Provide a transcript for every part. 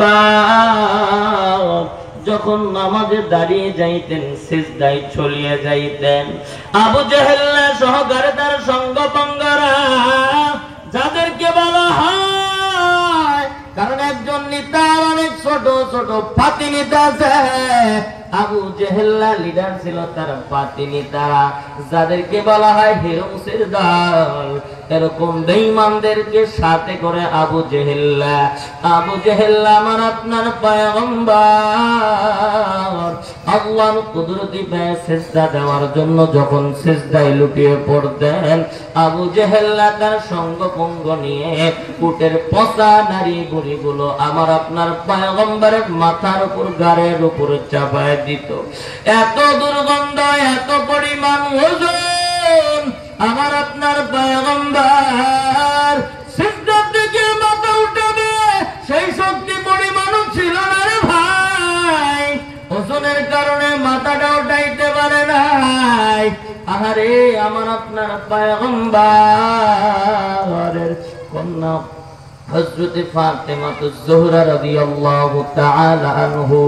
পয়গম্বর যখন নামাজে দাঁড়িয়ে যাইতেন সিজদায় চলিয়ে যাইতেন আবু জেহেল সহকারে তার সঙ্গপাঙ্গরা যাদেরকে বলা হয়, কারণ একজন নেতার অনেক ছোট ছোট পাতি নেতা আছে, আবু জেহেল্লা লিডার ছিল তার পাতি নেতারা, যাদেরকে বলা হয় হিরমসের দল। এরকম বেঈমানদেরকে সাথে করে আবু জেহেল্লা আমার আপনার পয়গম্বর আল্লাহর কুদরতি পায়ে সিজদা দেওয়ার জন্য যখন সিজদায় লুটিয়ে পড়তেন, আবু জেহেল্লা তার সঙ্গপঙ্গ নিয়ে উটের পচা নারী বুড়িগুলো আমার আপনার পয়গম্বরের মাথার উপর গাড়ের উপরে চাপায় দিত। এত দুর্গন্ধ, এত পরিমাণ ওজন, আমার আপনার পয়গম্বর সিজদা থেকে মাথা উঠাবে সেই শক্তি পরিমাণও ছিল না রে ভাই। ওজনের কারণে মাথাটা উঠাইতে পারে নাই। আহারে আমার আপনার পয়গম্বরের কন্যা হযরতে ফাতেমা জোহরা রাদিয়াল্লাহু তাআলা আনহু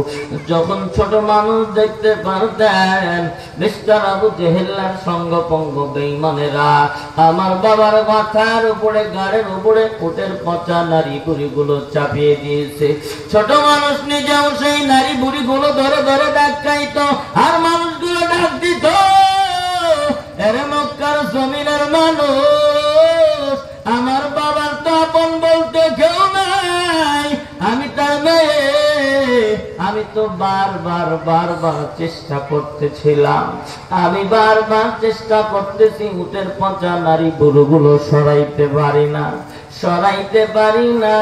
যখন ছোট মানুষ দেখতে পারতেন, মিস্টার আবু জেহেল্লার সঙ্গপঙ্গ বেঈমানেরা আমার বাবার মাথার উপরে গাড়ের উপরে উটের পচা নারী বুড়িগুলো চাপিয়ে দিয়েছে। ছোট মানুষ নিজেও সেই নারী বুড়িগুলো ধরে ধরে ডাক খাইতো, আর মানুষগুলো ডাক দিত, এরে মক্কার জমিনের মানুষ, আমার বাবার তো আপন বলতে কেউ নাই, আমি তার মেয়ে, আমি তো বারবার চেষ্টা করতেছিলাম, আমি বারবার চেষ্টা করতেছি, উটের পচা নারী বুড়োগুলো সরাইতে পারি না।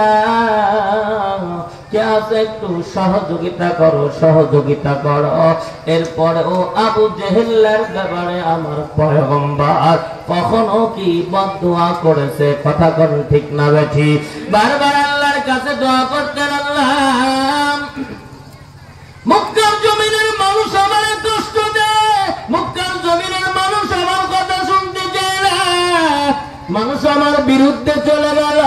কে আছে একটু সহযোগিতা করো। এরপরে ও আবু জেহেল্লার ব্যাপারে আমার পয়গম্বর কখনো কি বদদুয়া করেছে? কথা কোন ঠিক না বেঠি? বারবার আল্লাহর কাছে দোয়া করতেন, আল্লাহ মক্কার জমিনের মানুষ আমার কষ্ট দেয়, মক্কার জমিনের মানুষ আমার কথা শুনতে চায় না, মানুষ আমার বিরুদ্ধে চলে গেল,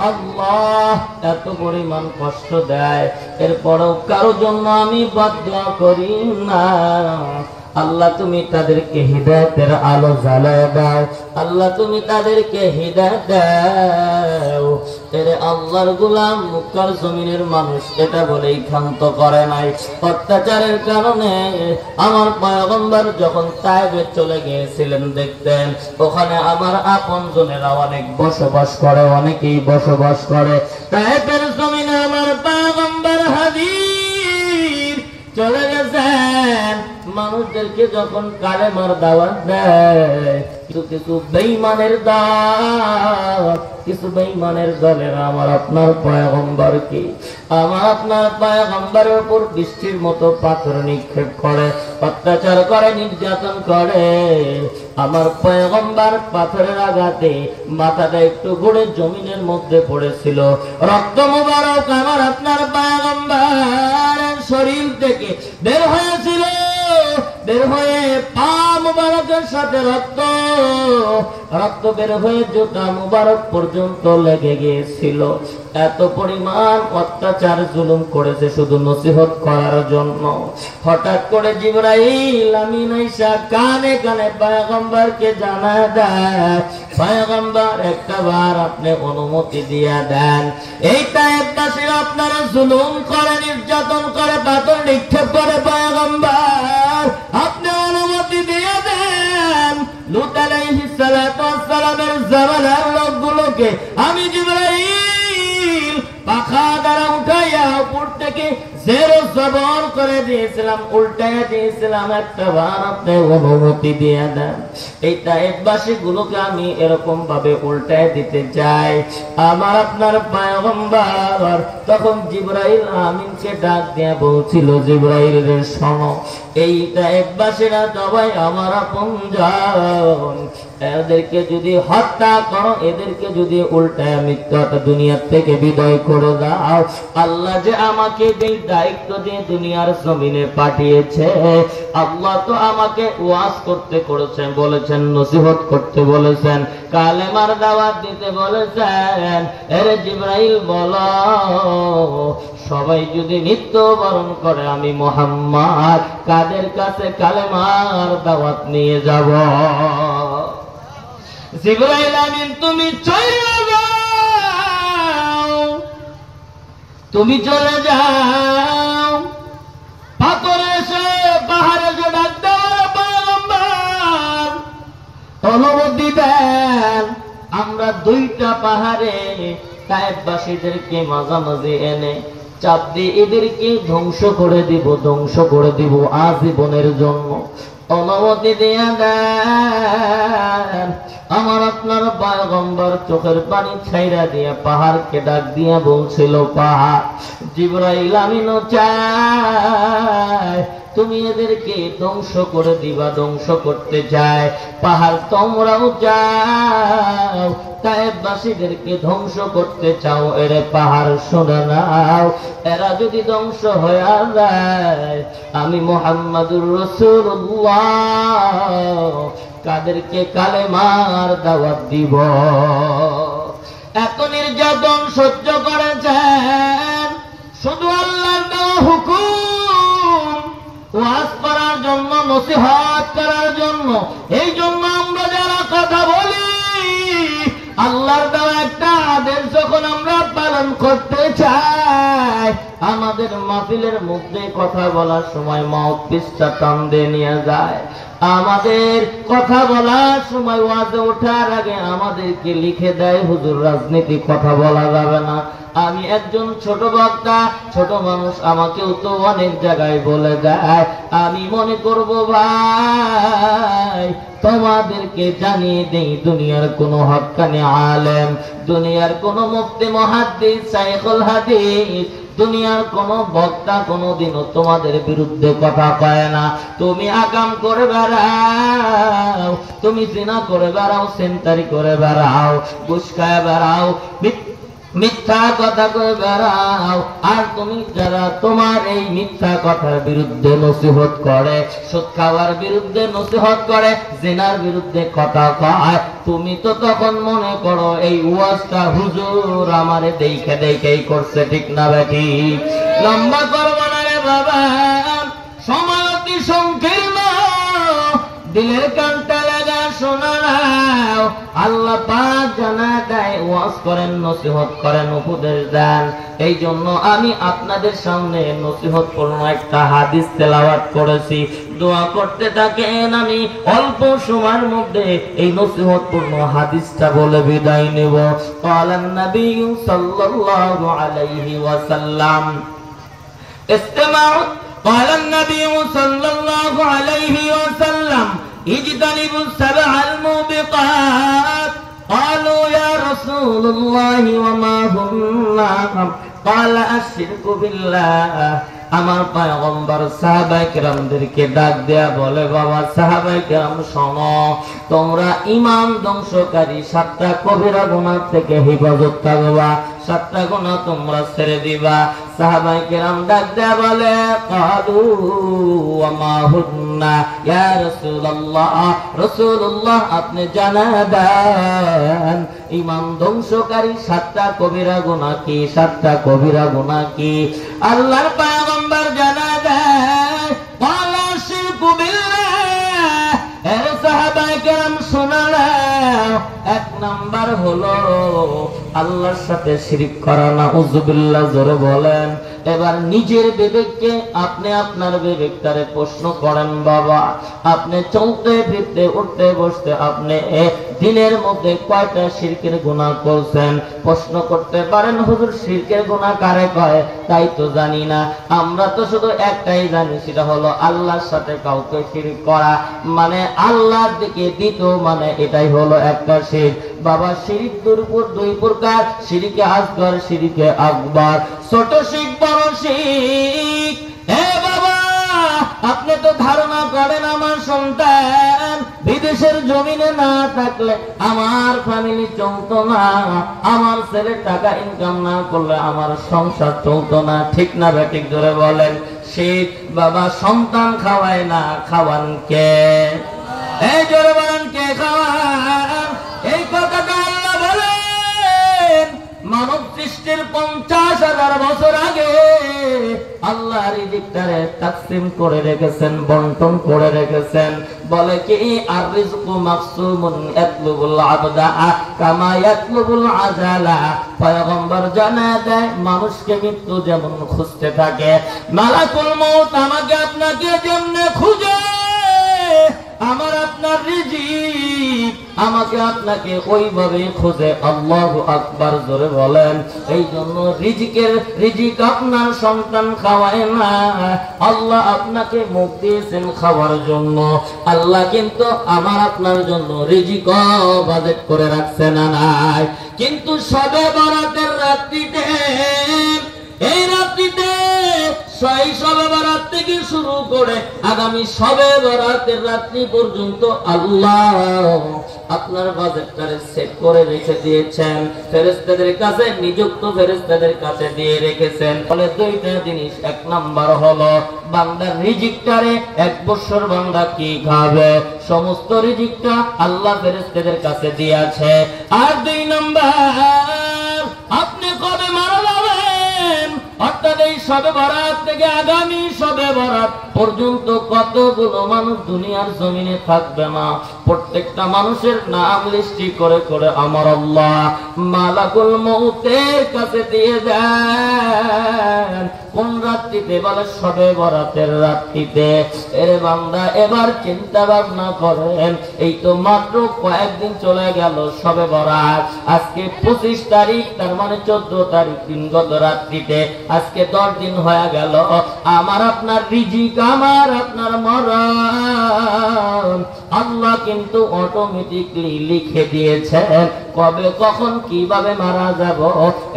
আল্লাহ এত পরিমাণ কষ্ট দেয়, এরপরও কারো জন্য আমি বদদুয়া করি না। আল্লাহ তুমি তাদেরকে হিদায়াতের আলো জ্বালায় দাও, আল্লাহ তুমি তাদেরকে হিদায়াত দাও। এর আল্লাহর গোলাম মক্কার জমিনের মানুষ এটা বলেই ক্ষান্ত করে নাই। অত্যাচারের কারণে আমার পয়গম্বর যখন তায়েফে চলে গিয়েছিলেন, দেখতেন ওখানে আমার আপনজনেরা অনেক বসবাস করে, অনেকেই বসবাস করে। তায়েফের জমিনে আমার পয়গম্বর হাজির চলে গেছেন। মানুষদেরকে যখন কালেমার দাওয়াত দেয়, কিছু বেঈমানের দলের আমার আপনার পয়গম্বরের উপর বৃষ্টির মতো পাথর নিক্ষেপ করে, অত্যাচার করে, নির্যাতন করে। আমার পয়গম্বর পাথরের আঘাতে মাথাটা একটু ঘুরে জমিনের মধ্যে পড়েছিল, রক্ত মুবারক আমার আপনার পয়গম্বরের শরীর থেকে বের হয়েছিল, বের হয়ে পা মুবারকের সাথে রক্ত বের হয়ে জুতা মুবারক পর্যন্ত লেগে গিয়েছিল। এত পরিমাণ অত্যাচার জুলুম করেছে শুধু নসিহত করার জন্য। হঠাৎ করে জিবরাইল আমিন আইসা কানে কানে পয়গম্বরকে জানায় দেয়, পয়গম্বর একটা বার আপনি অনুমতি দিয়া দেন, এই তায়েফবাসীরা আপনারা জুলুম করে, নির্যাতন করে, পাথর নিক্ষেপ করে, পয়গম্বর আপনি অনুমতি দিয়ে দেন, লূত আলাইহিস সালাতু ওয়াস সালামের জামানার লোকগুলোকে আমি জিবরাইল পাখা দ্বারা উঠাইয়া উপর থেকে জেরো জবর করে দিয়েছিলাম, উল্টাইয়া দিয়েছিলাম, একটা বার আপনি অনুমতি দিয়ে দেন। এই তায়েফবাসী গুলোকে আমি এরকম ভাবে উল্টায় দিতে চাই। আমার আপনার পয়গম্বর তখন জিবরাইল আমিনকে ডাক দিয়ে বলছিল, জিবরাইল রে শোনো, এই তায়েফবাসীরা সবাই আমার আপনজন। এদেরকে যদি হত্যা করো, এদেরকে যদি উল্টায় মৃত্যুটা দুনিয়ার থেকে বিদায় করে দাও। আল্লাহ যে আমাকে এই দায়িত্ব দিয়ে দুনিয়ার জমিনে পাঠিয়েছে, আল্লাহ তো আমাকে ওয়াজ করতে করেছেন, বলেছেন নসিহত করতে বলেছেন, কালেমার দাওয়াত দিতে বলেছেন। এরে জিবরাইল বলো, সবাই যদি মৃত্যুবরণ করে আমি মুহাম্মদ কাদের কাছে কালেমার দাওয়াত নিয়ে যাব? জিবরাইল আমিন তুমি চলে যাও, তুমি চলে যাও। পাথরে এসে পাহাড়ে যে ডাক দেওয়ার পয়গম্বর অনুমতি দেন, আমরা দুইটা পাহাড়ে তায়েফবাসীদেরকে মাঝামাঝি এনে চাপ দিয়ে এদেরকে ধ্বংস করে দিব, ধ্বংস করে দিব আজীবনের জন্য। অনুমতি দিয়ে দেন। আমার আপনার পয়গম্বর চোখের পানি ছাইরা দিয়ে পাহাড়কে ডাক দিয়ে বলছিল, পাহাড় জিবরাইল আমিনও চায় তুমি এদেরকে ধ্বংস করে দিবা, ধ্বংস করতে চায়। পাহাড় তোমরাও চাও তায়েফবাসীদেরকে ধ্বংস করতে চাও। এরে পাহাড় শুনে নাও, এরা যদি ধ্বংস হয়ে যায় আমি মুহাম্মাদুর রাসূলুল্লাহ কাদেরকে কালেমার দাওয়াত দিব। এত নির্যাতন সহ্য করেছেন শুধু আল্লাহর দেওয়া হুকুম ওয়াজ করার জন্য, নসিহত করার জন্য। এই জন্য আমরা যারা কথা বলি, আল্লাহর দেওয়া একটা আদেশ যখন আমরা পালন করতে চাই, আমাদের মাহফিলের মধ্যে কথা বলার সময় মাউথপিসটা টান দিয়ে নিয়ে যায়। আমাদের কথা বলার সময় ওয়াজে ওঠার আগে আমাদেরকে লিখে দেয়, হুজুর রাজনীতি কথা বলা যাবে না। আমি একজন ছোট বক্তা, ছোট মানুষ, আমাকেও তো অনেক জায়গায় বলে দেয়। আমি মনে করব ভাই তোমাদেরকে জানিয়ে দেই, দুনিয়ার কোন হক্কানি আলেম, দুনিয়ার কোন মুফতি মুহাদ্দিস শাইখুল হাদিস, দুনিয়ার কোন বক্তা কোনদিনও তোমাদের বিরুদ্ধে কথা কয় না। তুমি আকাম করে বেড়াও, তুমি জিনা করে বেড়াও, সেন্টারি করে বেড়াও, ঘুষ খায় বেড়াও, মিথ্যা কথা কয়ে বেড়াও, আর তুমি যারা তোমার এই মিথ্যা কথার বিরুদ্ধে নসিহত করে, সুদ খাওয়ার বিরুদ্ধে নসিহত করে, জিনার বিরুদ্ধে কথা কয়, তুমি তো তখন মনে করো এই ওয়াজটা হুজুর আমারে দেখে দেখেই করছে, ঠিক না বেটি? লম্বা করবো না রে বাবা, সময় অতি সংকীর্ণ, দিলের কানটা লাগা শোনা নাও। আল্লাহ পাক জানা দেয়, ওয়াজ করেন, নসিহত করেন, উপদেশ দেন। এই জন্য আমি আপনাদের সামনে নসিহতপূর্ণ একটা হাদিস তেলাওয়াত করেছি। দোয়া করতে থাকেন, আমি অল্প সময়ের মধ্যে এই নসিহতপূর্ণ হাদিসটা বলে বিদায় নেব। ক্বালান নবী সাল্লাল্লাহু আলাইহি ওয়াসাল্লাম, ইসতামাউ قال النبي صلى الله عليه وسلم اجتنبوا السبع الموبقات قالوا يا رسول الله وما هن قال الشرك بالله। আমার পয়গম্বর সাহাবায়ে কেরামদেরকে ডাক দেয়া বলে, বাবা সাহাবায়ে কেরাম শোনো, তোমরা ঈমান ধ্বংসকারী 7টা কবিরা গুনাহ থেকে হেফাজত থাকবা, 7টা গুনাহ তোমরা ছেড়ে দিবা। সাহাবায়ে কেরাম ডাক দেয়া বলে, ক্বালু ওয়া মা হুন্না ইয়া রাসূলুল্লাহ, রাসূলুল্লাহ আপনি জানা দেন ঈমান ধ্বংসকারী 7টা কবিরা গুনাহ কি, 7টা কবিরা গুনাহ কি? আল্লাহর পয়গম্বর জানা দেয়, ক্বালা শিরকু বিল্লাহ। এর সাহাবায়ে কেরাম শোনালেন, 1 নাম্বার হলো আল্লাহর সাথে শিরক করা। নাউযুবিল্লাহ, জোরে বলেন। এবার নিজের বিবেককে আপনি আপনার বিবেকটারে প্রশ্ন করেন, বাবা আপনি চলতে ফিরতে উঠতে বসতে আপনি দিনের মধ্যে কয়টা শিরকের গুনাহ করছেন? প্রশ্ন করতে পারেন, হুজুর শিরকের গুনাহ কারে কয় তাই তো জানি না। আমরা তো শুধু একটাই জানি, সেটা হলো আল্লাহর সাথে কাউকে শিরক করা, মানে আল্লাহর দিকে দিত, মানে এটাই হলো একটা শিরক। বাবা শিরক দুই প্রকার, শিরকে আসগর, শিরকে আকবার। ছোট শিরক, বড় শিরক। এ বাবা আপনি তো ধারণা করেন আমার সন্তান বিদেশের জমিনে না থাকলে আমার ফ্যামিলি চলতো না, আমার ছেলে টাকা ইনকাম না করলে আমার সংসার চলতো না, ঠিক না বেঠিক জোরে বলেন? শীত বাবা সন্তান খাওয়ায় না, খাওয়ান কে? এই জোরে বলেন কে খাওয়ান? এই কথাটা আল্লাহ বলেন মানব সৃষ্টির 50,000 বছর আগে আল্লাহ রিজিকটারে তাকসিম করে রেখেছেন, বন্টন করে রেখেছেন। বলে কি আর রিজকু মাকসুমুন ইয়াতলুবুল আবদা কামা ইয়াতলুবুল আজালা। পয়গম্বর জানা দেয় মানুষকে মৃত্যু যেমন খুঁজতে থাকে, মালাকুল মউত আমাকে আপনাকে যেমনে খুঁজে, আমার আপনার রিজিক আমাকে আপনাকে ওইভাবে খোঁজে। আল্লাহু আকবার জোরে বলেন। এই জন্য রিজিক আপনার সন্তান খাওয়ায় না, আল্লাহ আপনাকে মুখ দিয়েছেন খাওয়ার জন্য। আল্লাহ কিন্তু আমার আপনার জন্য রিজিক বাজেট করে রাখছে না নাই। কিন্তু শবে বরাতের রাত্রিতে, এই রাত্রিতে সেই শবে বরাত থেকে শুরু করে আগামী শবে বরাতের রাত্রি পর্যন্ত আল্লাহ আপনার বাজেটটারে সেট করে রেখে দিয়েছেন, ফেরেশতাদের কাছে নিযুক্ত ফেরেশতাদের কাছে দিয়ে রেখেছেন। ফলে দুইটা জিনিস, এক নাম্বার হলো বান্দার রিজিকটারে 1 বছর বান্দা কি খাবে সমস্ত রিজিকটা আল্লাহ ফেরেশতাদের কাছে দিয়েছে। আর 2 নাম্বার আপনি কবে মারা যাবেন, অর্থাৎ এই শবে বরাত থেকে আগামী শবে বরাত পর্যন্ত কতগুলো মানুষ দুনিয়ার জমিনে থাকবে না, প্রত্যেকটা মানুষের নাম লিস্টি করে করে আমার আল্লাহ মালাকুল মউতের কাছে দিয়ে দেন। কোন রাত্রিতে? বলে শবে বরাতের রাত্রিতে। এর বান্দা এবার চিন্তা ভাবনা করেন, এই তো মাত্র কয়েকদিন চলে গেল শবে বরাত, আজকে 25 তারিখ, তার মানে 14 তারিখ দিনগত রাত্রিতে আজকে 10 দিন হয়ে গেল। আমার আপনার রিজিক, আমার আপনার মরণ আল্লাহ কিন্তু অটোমেটিকলি লিখে দিয়েছেন। কবে কখন কিভাবে মারা যাব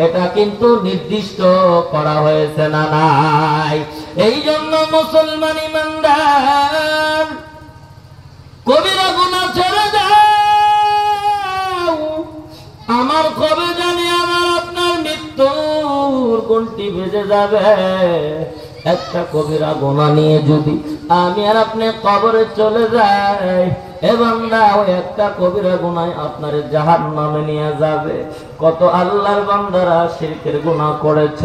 এটা কিন্তু নির্দিষ্ট করা হয়েছে না নাই। এই জন্য মুসলমান ইমানদার কবিরা গুনাহ ছেড়ে দাও। আমার কবে জানি আমার আপনার মৃত্যুর কোনটি বেজে যাবে। একটা কবিরা গুনাহ নিয়ে যদি আমি আর আপনি কবরে চলে যাই, এবং না ওই একটা কবিরা গুনাহ আপনার জাহান্নামে নিয়ে যাবে। কত আল্লাহর বান্দারা শিরকের গুনাহ করেছ,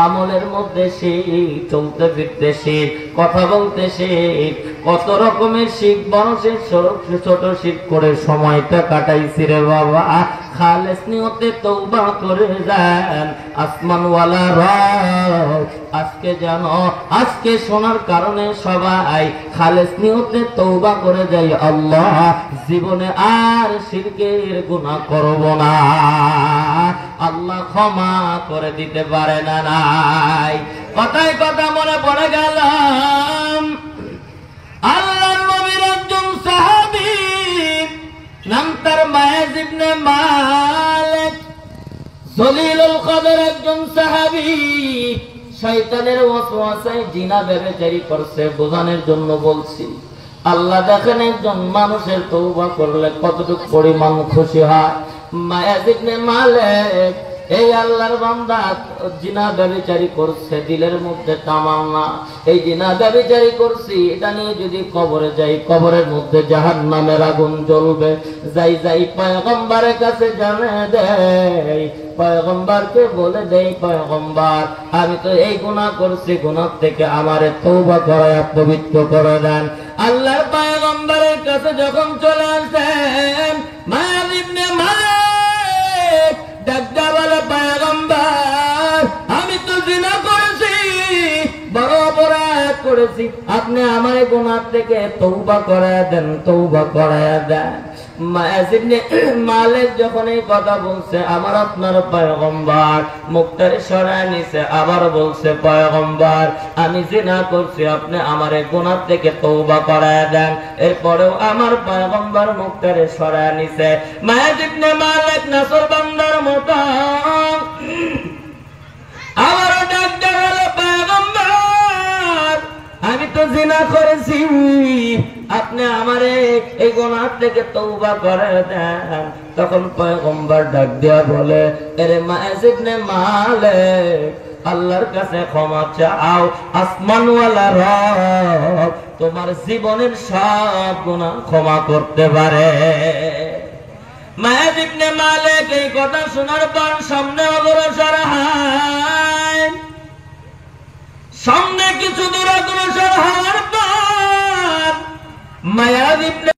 আমলের মধ্যে শিরক, চলতে ফিরতে শিরক, কথা বলতে শিরক, কত রকমের শিরক, বড় শিরক, ছোট শিরক করে সময়টা কাটাইছি রে বাবা। খালেস নিয়তে তওবা করে যান আসমানওয়ালা রব। আজকে জানো, আজকে শোনার কারণে সবাই খালেস নিয়তে তওবা করে যাই, আল্লাহ জীবনে আর শিরকের গুনাহ করব না, আল্লাহ ক্ষমা করে দিতে পারে না নাই। কথায় কথা মনে পড়ে গেল আল্লাহর নবীর একজন সাহাবী, নাম তার মায়েজ ইবনে মালিক, জলিলুল কদর একজন সাহাবী। শয়তানের ওয়াসওয়াসায় জিনা ব্যভিচারী করছে, বোঝানোর জন্য বলছি। আল্লাহ দেখেন একজন মানুষের তওবা করলে কতটুকু পরিমাণ খুশি হয়। মায়েজ ইবনে মালিক এই আল্লাহর বান্দা জিনা ব্যভিচারী করছে, দিলের মধ্যে তামান্না এই জিনা ব্যভিচারী করছি, এটা নিয়ে যদি কবরে যাই, কবরের মধ্যে জাহান্নামের আগুন জ্বলবে। যাই পয়গম্বরের কাছে জানিয়ে দেয়, পয়গম্বরকে বলে দেই, পয়গম্বর আমি তো এই গুনাহ করছি, গুনাহ থেকে আমারে তওবা করায় পবিত্র করে দেন। আল্লাহর পয়গম্বরের কাছে যখন চলে আসেন, মায়ের ইবনে মালিক ডাকটা বলে, পয়গম্বর আমি তো জিনা করেছি, বড় অপরাধ করেছি, আপনি আমার গুনাহ থেকে তওবা করায় দেন, তওবা করায় দেন। মায়েজ ইবনে মালিক যখন এই কথা বলছে, আমার আপনার পয়গম্বর মুখটারে সরায় নিছে, আবার বলছে, পয়গম্বর আমি জিনা করছি, আপনি আমার গুনাহ থেকে তওবা করায় দেন। এরপরেও আমার পয়গম্বর মুখটারে সরায় নিছে। মায়েজ ইবনে মালিক নাসরবান্দার মতো আবারও ডাক দেওয়ালে, পয়গম্বর আমি তো জিনা করেছি, আপনি আমারে এই গুনাহ থেকে তওবা করে দেন। তখন পয়গম্বর ডাক দিয়া বলে, এরে মায়েজ ইবনে মালিক, আল্লাহর কাছে ক্ষমা চাও, আসমানওয়ালা রব তোমার জীবনের সব গুনাহ ক্ষমা করতে পারে। মায়েজ ইবনে মালিক এই কথা শোনার পর সামনে অগ্রসর হয়। সামনে কিছু দূর অগ্রসর হওয়ার পর মায়েজ ইবনে